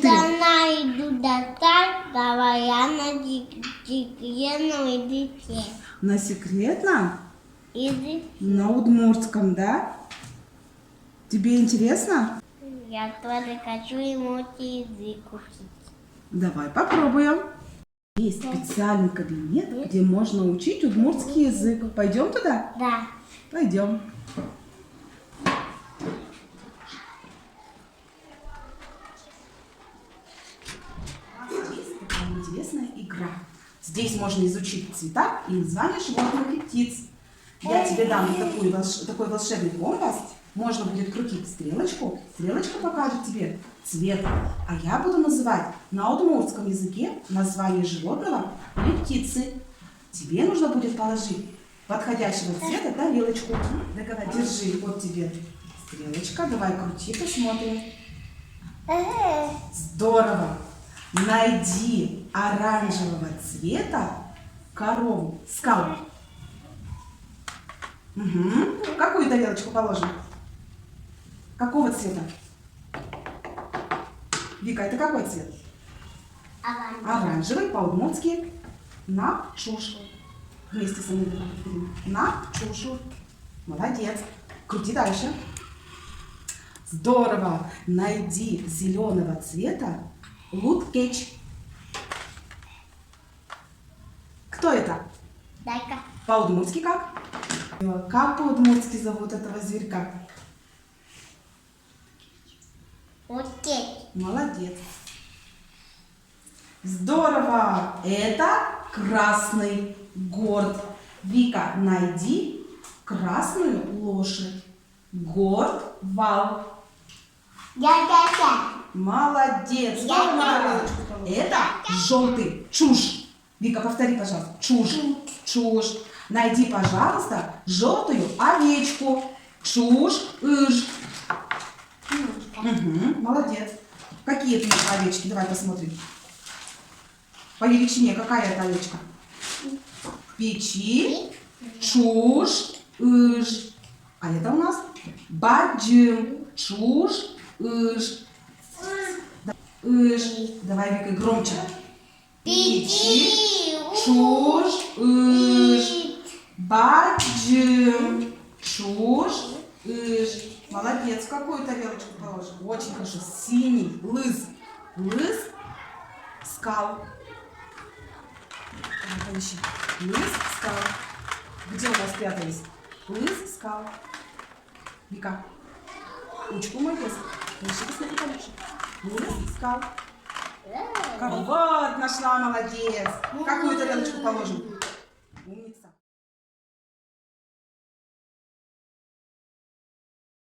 ты? найду достать, давай я на секретном языке. На секретном? Язык. На удмуртском, да? Тебе интересно? Я тоже хочу ему язык учить. Давай попробуем. Есть специальный кабинет, где можно учить удмуртский язык. Пойдем туда? Да. Пойдем. Здесь такая интересная игра. Здесь можно изучить цвета и названия животных и птиц. Я тебе дам такой волшебный компас. Можно будет крутить стрелочку. Стрелочка покажет тебе цвет. А я буду называть на удмуртском языке название животного или птицы. Тебе нужно будет положить подходящего цвета тарелочку. Давай, держи, вот тебе стрелочка. Давай крути, посмотрим. Здорово! Найди оранжевого цвета корову. Скал. Угу. Какую тарелочку положим? Какого цвета? Вика, это какой цвет? Оранжевый, по-удмуртски. На чушу. Вместе со мной повторим. На чушу. Молодец. Крути дальше. Здорово. Найди зеленого цвета луткеч. Кто это? Дай-ка. По-удмуртски как? Как по-удмуртски зовут этого зверька? Окей. Молодец. Здорово. Это красный горд. Вика, найди красную лошадь. Горд вал. Я. Молодец. Это желтый чушь. Вика, повтори, пожалуйста. Чушь. Чушь. Найди, пожалуйста, желтую овечку. Чушь. Ыж. Угу, молодец. Какие это овечки? Давай посмотрим. По величине какая это овечка? Печи. Чушь. Ыж. А это у нас баджим. Чушь. Ыж. Ыж. Давай, Вика, громче. Печи. Чушь. Ыж. Баджим. Чушь. Ыж. Молодец. Какую тарелочку положим? Очень хорошо. Синий. Лыс. Лыс. Скал. Поищи. Лыс. Скал. Где у нас спрятались? Лыс. Скал. Вика. Ручку мой лес. Поищи, посмотри получше. Лыс. Скал. Вот, нашла, молодец. Какую тарелочку положим?